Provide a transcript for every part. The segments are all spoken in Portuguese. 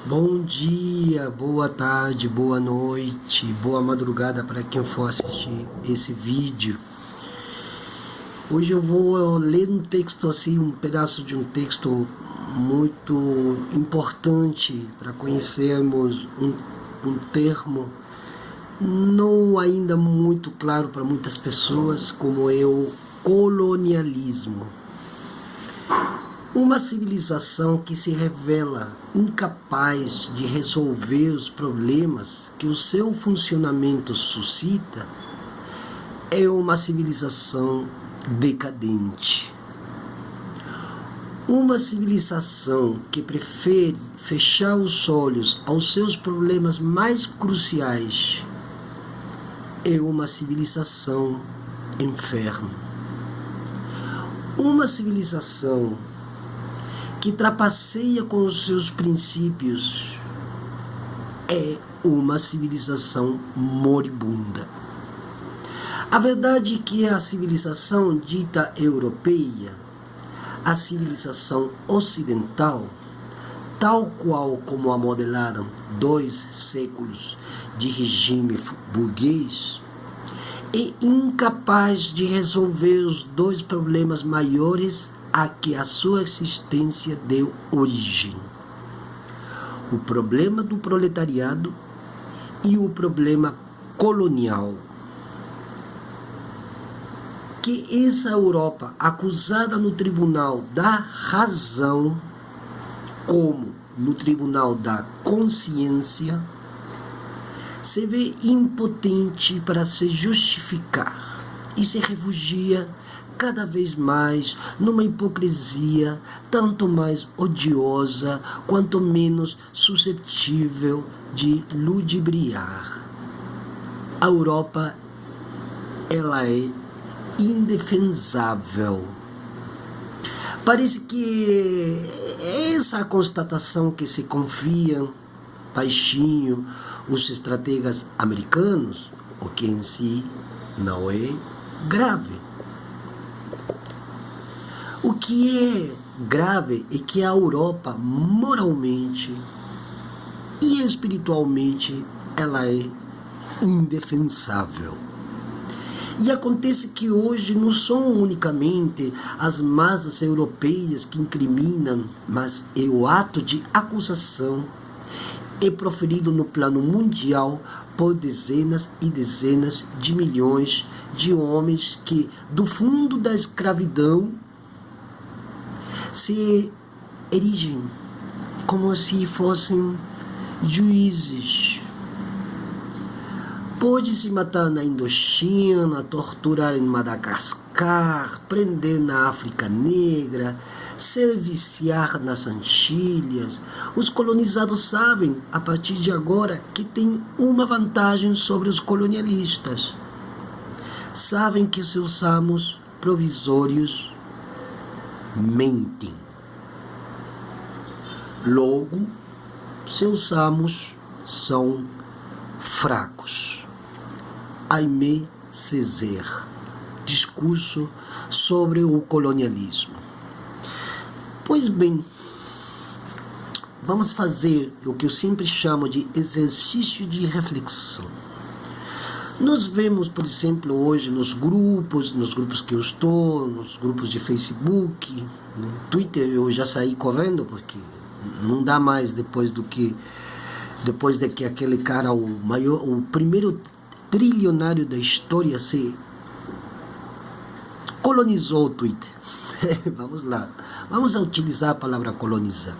Bom dia, boa tarde, boa noite, boa madrugada para quem for assistir esse vídeo. Hoje eu vou ler um texto assim, um pedaço de um texto muito importante para conhecermos um termo não ainda muito claro para muitas pessoas, como é o colonialismo. Uma civilização que se revela incapaz de resolver os problemas que o seu funcionamento suscita é uma civilização decadente. Uma civilização que prefere fechar os olhos aos seus problemas mais cruciais é uma civilização enferma. Uma civilização que trapaceia com os seus princípios é uma civilização moribunda. A verdade é que a civilização dita europeia, a civilização ocidental, tal qual como a modelaram 2 séculos de regime burguês, é incapaz de resolver os 2 problemas maiores a que a sua existência deu origem: o problema do proletariado e o problema colonial. Que essa Europa, acusada no tribunal da razão, como no tribunal da consciência, se vê impotente para se justificar e se refugia cada vez mais numa hipocrisia tanto mais odiosa quanto menos suscetível de ludibriar. A Europa, ela é indefensável. Parece que essa constatação que se confiam baixinho os estrategas americanos, o que em si não é grave. O que é grave é que a Europa, moralmente e espiritualmente, ela é indefensável. E acontece que hoje não são unicamente as massas europeias que incriminam, mas é o ato de acusação é proferido no plano mundial por dezenas e dezenas de milhões de homens que, do fundo da escravidão, se erigem como se fossem juízes. Pode-se matar na Indochina, torturar em Madagascar, prender na África Negra, serviciar nas Antilhas. Os colonizados sabem, a partir de agora, que tem uma vantagem sobre os colonialistas. Sabem que seus amos provisórios mentem. Logo, seus amos são fracos. Aimé Césaire, discurso sobre o colonialismo. Pois bem, vamos fazer o que eu sempre chamo de exercício de reflexão. Nós vemos, por exemplo, hoje nos grupos que eu estou, nos grupos de Facebook, no Twitter eu já saí correndo, porque não dá mais depois de que aquele cara, o primeiro trilionário da história, se colonizou o Twitter. Vamos lá, vamos utilizar a palavra colonizar.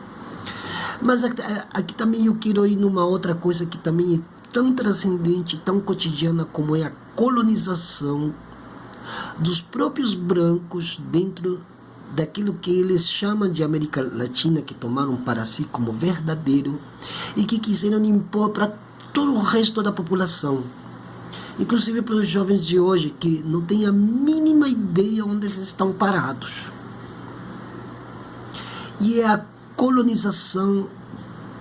Mas aqui também eu quero ir numa outra coisa que também é tão transcendente, tão cotidiana, como é a colonização dos próprios brancos dentro daquilo que eles chamam de América Latina, que tomaram para si como verdadeiro e que quiseram impor para todo o resto da população. inclusive para os jovens de hoje que não têm a mínima ideia onde eles estão parados. E é a colonização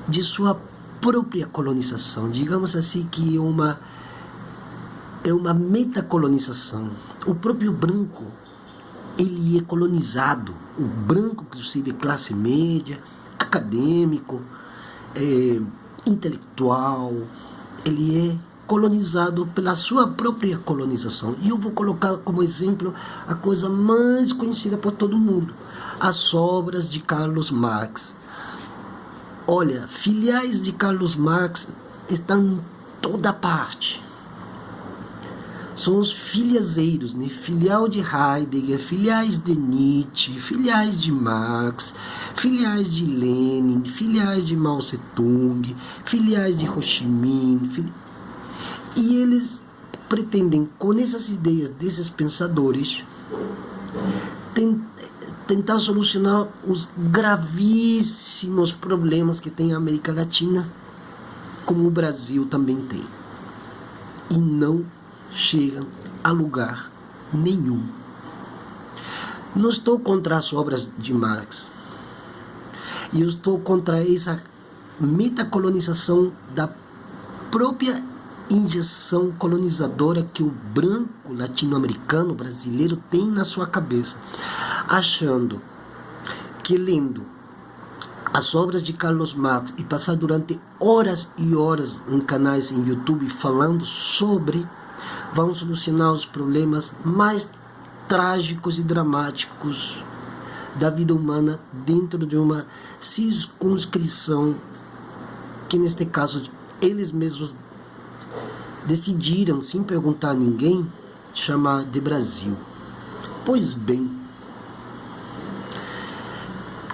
de sua própria colonização, digamos assim, que é uma metacolonização. O próprio branco, ele é colonizado, o branco, inclusive classe média, acadêmico, intelectual, ele é colonizado pela sua própria colonização. E eu vou colocar como exemplo a coisa mais conhecida por todo mundo, as obras de Carlos Marx. Olha, filiais de Carlos Marx estão em toda parte. São os filiazeiros, né? Filial de Heidegger, filiais de Nietzsche, filiais de Marx, filiais de Lenin, filiais de Mao Tse-tung, filiais de Ho Chi Minh. E eles pretendem, com essas ideias desses pensadores, tentar solucionar os gravíssimos problemas que tem a América Latina, como o Brasil também tem. E não chegam a lugar nenhum. Não estou contra as obras de Marx. E eu estou contra essa metacolonização da própria injeção colonizadora que o branco latino-americano brasileiro tem na sua cabeça, achando que lendo as obras de Carlos Marx e passar durante horas e horas em canais em YouTube falando sobre, vão solucionar os problemas mais trágicos e dramáticos da vida humana dentro de uma circunscrição que, neste caso, eles mesmos decidiram, sem perguntar a ninguém, chamar de Brasil. Pois bem,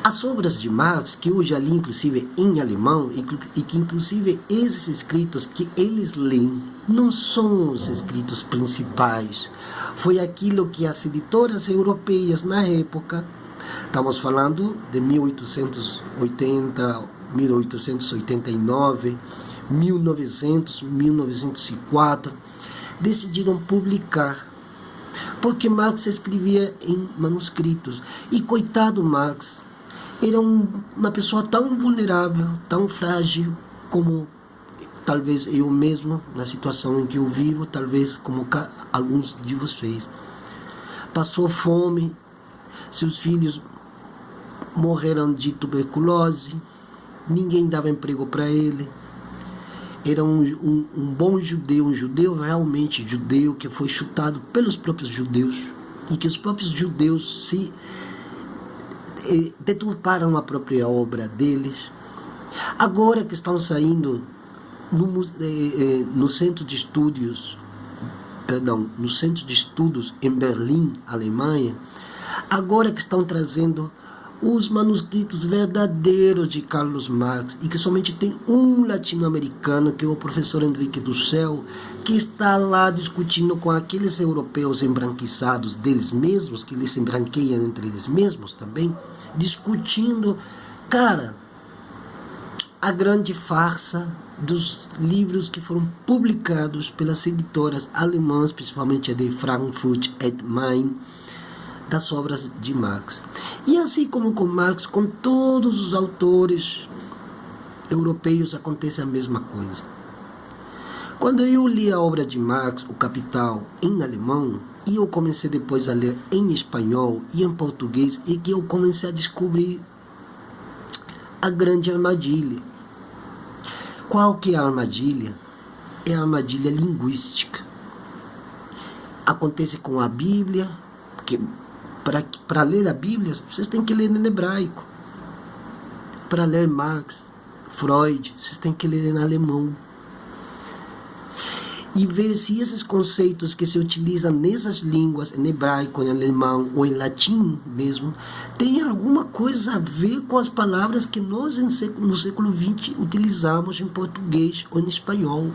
as obras de Marx, que hoje ali, inclusive em alemão, e que inclusive esses escritos que eles leem, não são os escritos principais. Foi aquilo que as editoras europeias na época, estamos falando de 1880, 1889, 1900, 1904, decidiram publicar, porque Marx escrevia em manuscritos. E coitado Marx, era uma pessoa tão vulnerável, tão frágil, como talvez eu mesmo, na situação em que eu vivo, talvez como alguns de vocês. Passou fome, seus filhos morreram de tuberculose, ninguém dava emprego para ele. Era um bom judeu, um judeu realmente judeu, que foi chutado pelos próprios judeus, e que os próprios judeus se deturparam a própria obra deles. Agora que estão saindo no centro de estudos, no centro de estudos em Berlim, Alemanha, agora que estão trazendo os manuscritos verdadeiros de Carlos Marx, e que somente tem um latino-americano, que é o professor Henrique Dussel, que está lá discutindo com aqueles europeus embranquiçados deles mesmos, que eles se embranqueiam entre eles mesmos também, discutindo, cara, a grande farsa dos livros que foram publicados pelas editoras alemãs, principalmente a de Frankfurt am Main, das obras de Marx. E assim como com Marx, com todos os autores europeus acontece a mesma coisa. Quando eu li a obra de Marx, O Capital, em alemão, e eu comecei depois a ler em espanhol e em português, é que eu comecei a descobrir a grande armadilha. Qual que é a armadilha? É a armadilha linguística. Acontece com a Bíblia, que para ler a Bíblia, vocês têm que ler em hebraico. Para ler Marx, Freud, vocês têm que ler em alemão. E ver se esses conceitos que se utilizam nessas línguas, em hebraico, em alemão ou em latim mesmo, tem alguma coisa a ver com as palavras que nós no século XX utilizamos em português ou em espanhol.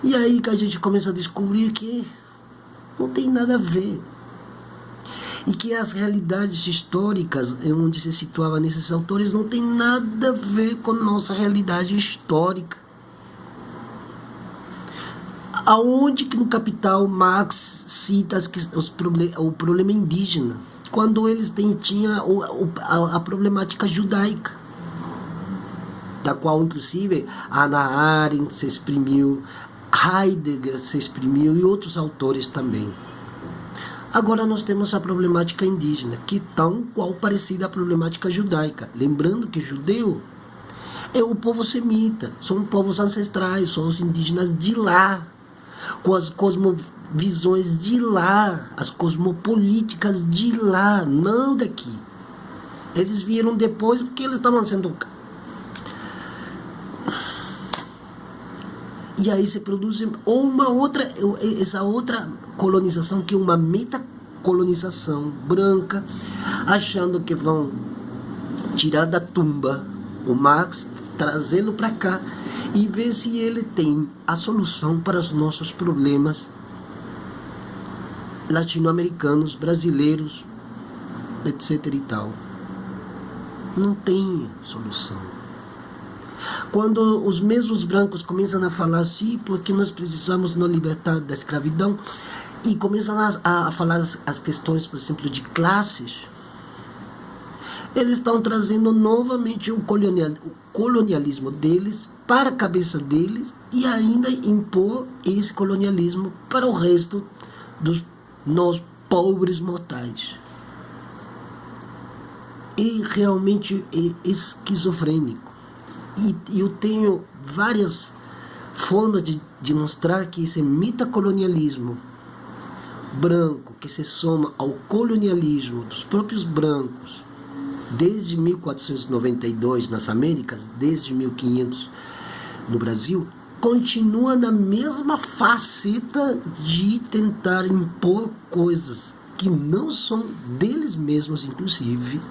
E aí que a gente começa a descobrir que não tem nada a ver. E que as realidades históricas onde se situava nesses autores não tem nada a ver com nossa realidade histórica. Aonde que no Capital Marx cita o problema indígena, quando eles tinham a problemática judaica, da qual inclusive Hannah Arendt se exprimiu, Heidegger se exprimiu e outros autores também. Agora nós temos a problemática indígena, que tão qual parecida à problemática judaica. Lembrando que judeu é o povo semita, são povos ancestrais, são os indígenas de lá, com as cosmovisões de lá, as cosmopolíticas de lá, não daqui. Eles vieram depois porque eles estavam sendo... E aí se produz essa outra colonização, que é uma metacolonização branca, achando que vão tirar da tumba o Marx, trazê-lo para cá e ver se ele tem a solução para os nossos problemas latino-americanos, brasileiros, etc. e tal. Não tem solução. Quando os mesmos brancos começam a falar assim, porque nós precisamos nos libertar da escravidão, e começam a falar as questões, por exemplo, de classes, eles estão trazendo novamente o colonialismo deles para a cabeça deles e ainda impor esse colonialismo para o resto dos nós pobres mortais. E realmente é esquizofrênico. E eu tenho várias formas de mostrar que esse metacolonialismo branco, que se soma ao colonialismo dos próprios brancos, desde 1492 nas Américas, desde 1500 no Brasil, continua na mesma faceta de tentar impor coisas que não são deles mesmos, inclusive,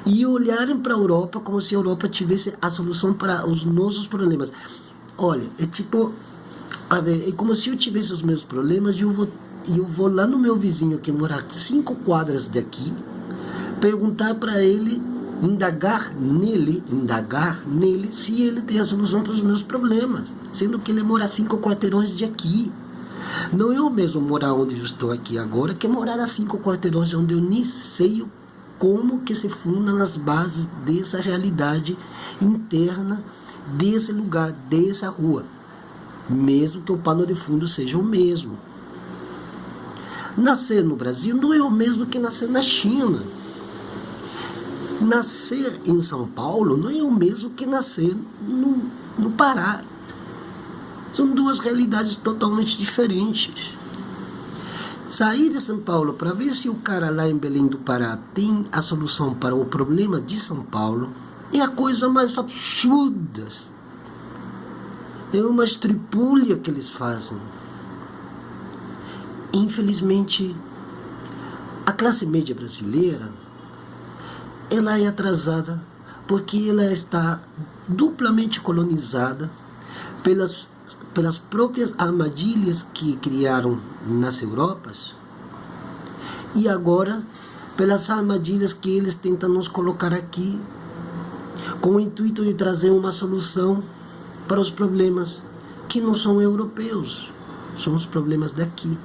e olharem para a Europa como se a Europa tivesse a solução para os nossos problemas. Olha, é tipo, é como se eu tivesse os meus problemas e eu vou lá no meu vizinho que mora a 5 quadras daqui, perguntar para ele, indagar nele se ele tem a solução para os meus problemas, sendo que ele mora a 5 quarteirões de aqui. Não é o mesmo morar onde eu estou aqui agora que morar a 5 quarteirões onde eu nem sei como que se funda nas bases dessa realidade interna, desse lugar, dessa rua, mesmo que o pano de fundo seja o mesmo. Nascer no Brasil não é o mesmo que nascer na China. Nascer em São Paulo não é o mesmo que nascer no Pará. São duas realidades totalmente diferentes. Sair de São Paulo para ver se o cara lá em Belém do Pará tem a solução para o problema de São Paulo é a coisa mais absurda. É uma estripúlia que eles fazem. Infelizmente, a classe média brasileira, ela é atrasada porque ela está duplamente colonizada pelas próprias armadilhas que criaram nas Europas e agora pelas armadilhas que eles tentam nos colocar aqui com o intuito de trazer uma solução para os problemas que não são europeus, são os problemas daqui.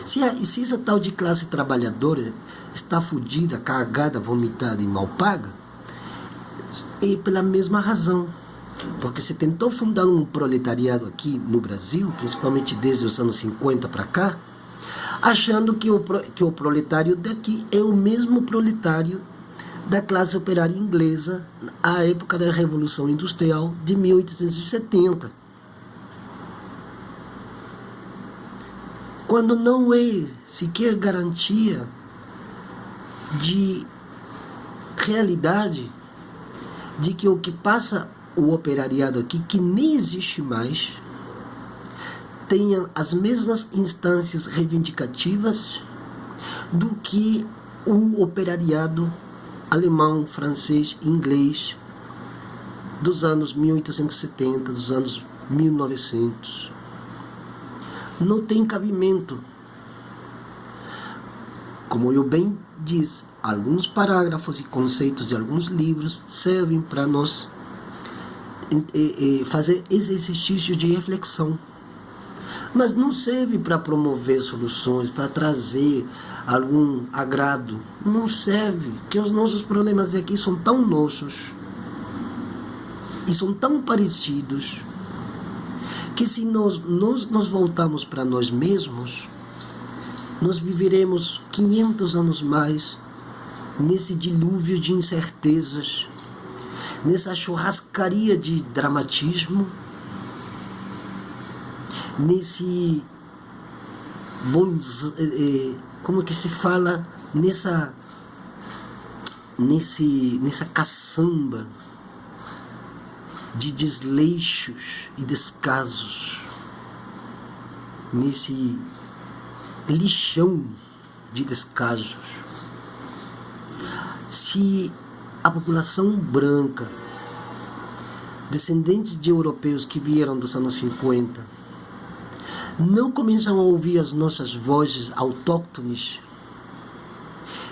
Se essa tal de classe trabalhadora está fodida, cagada, vomitada e mal paga, é pela mesma razão. Porque se tentou fundar um proletariado aqui no Brasil, principalmente desde os anos 50 para cá, achando que o proletário daqui é o mesmo proletário da classe operária inglesa à época da Revolução Industrial de 1870. Quando não é sequer garantia de realidade de que o que passa o operariado aqui, que nem existe mais, tenha as mesmas instâncias reivindicativas do que o operariado alemão, francês, inglês dos anos 1870, dos anos 1900. Não tem cabimento. Como eu bem disse, alguns parágrafos e conceitos de alguns livros servem para nós fazer esse exercício de reflexão. Mas não serve para promover soluções, para trazer algum agrado. Não serve, porque os nossos problemas aqui são tão nossos e são tão parecidos que se nós voltarmos para nós mesmos, nós viveremos 500 anos mais nesse dilúvio de incertezas, nessa churrascaria de dramatismo, nesse como que se fala, nessa caçamba de desleixos e descasos, nesse lixão de descasos. Se a população branca, descendentes de europeus que vieram dos anos 50, não começam a ouvir as nossas vozes autóctones,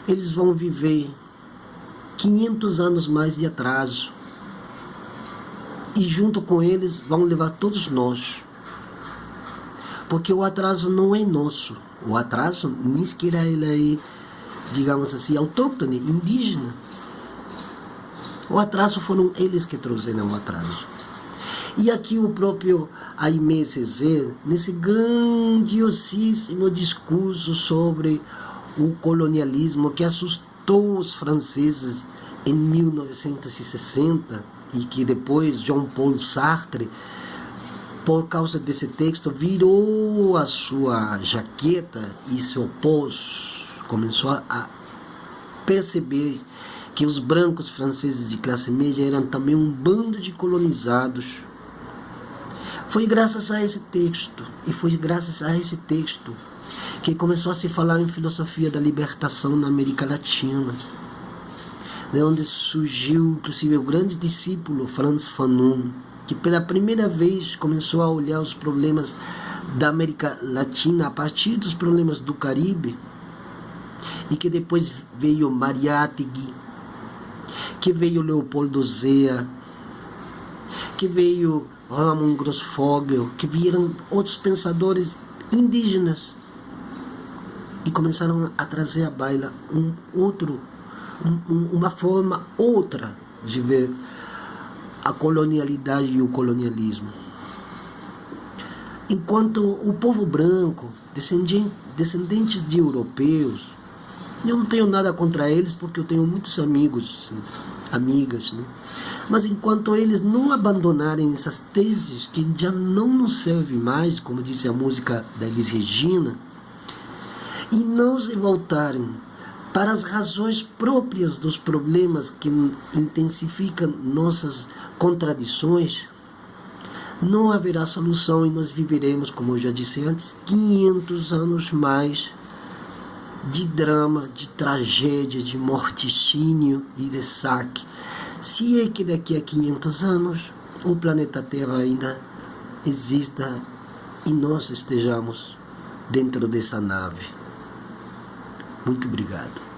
eles vão viver 500 anos mais de atraso. E junto com eles vão levar todos nós. Porque o atraso não é nosso. O atraso nem sequer ele é, digamos assim, autóctone, indígena. O atraso foram eles que trouxeram o atraso. E aqui o próprio Aimé Césaire, nesse grandiosíssimo discurso sobre o colonialismo que assustou os franceses em 1960, e que depois Jean-Paul Sartre, por causa desse texto, virou a sua jaqueta e se opôs, começou a perceber que os brancos franceses de classe média eram também um bando de colonizados. Foi graças a esse texto, e foi graças a esse texto que começou a se falar em filosofia da libertação na América Latina, de onde surgiu, inclusive, o grande discípulo Frantz Fanon, que pela primeira vez começou a olhar os problemas da América Latina a partir dos problemas do Caribe, e que depois veio Mariátegui, que veio Leopoldo Zea, que veio Ramon Grossfogel, que vieram outros pensadores indígenas e começaram a trazer à baila uma forma outra de ver a colonialidade e o colonialismo. Enquanto o povo branco, descendentes de europeus, eu não tenho nada contra eles porque eu tenho muitos amigos, assim, amigas, né? Mas enquanto eles não abandonarem essas teses que já não nos servem mais, como disse a música da Elis Regina, e não se voltarem para as razões próprias dos problemas que intensificam nossas contradições, não haverá solução e nós viveremos, como eu já disse antes, 500 anos mais de drama, de tragédia, de morticínio e de saque. Se é que daqui a 500 anos o planeta Terra ainda exista e nós estejamos dentro dessa nave. Muito obrigado.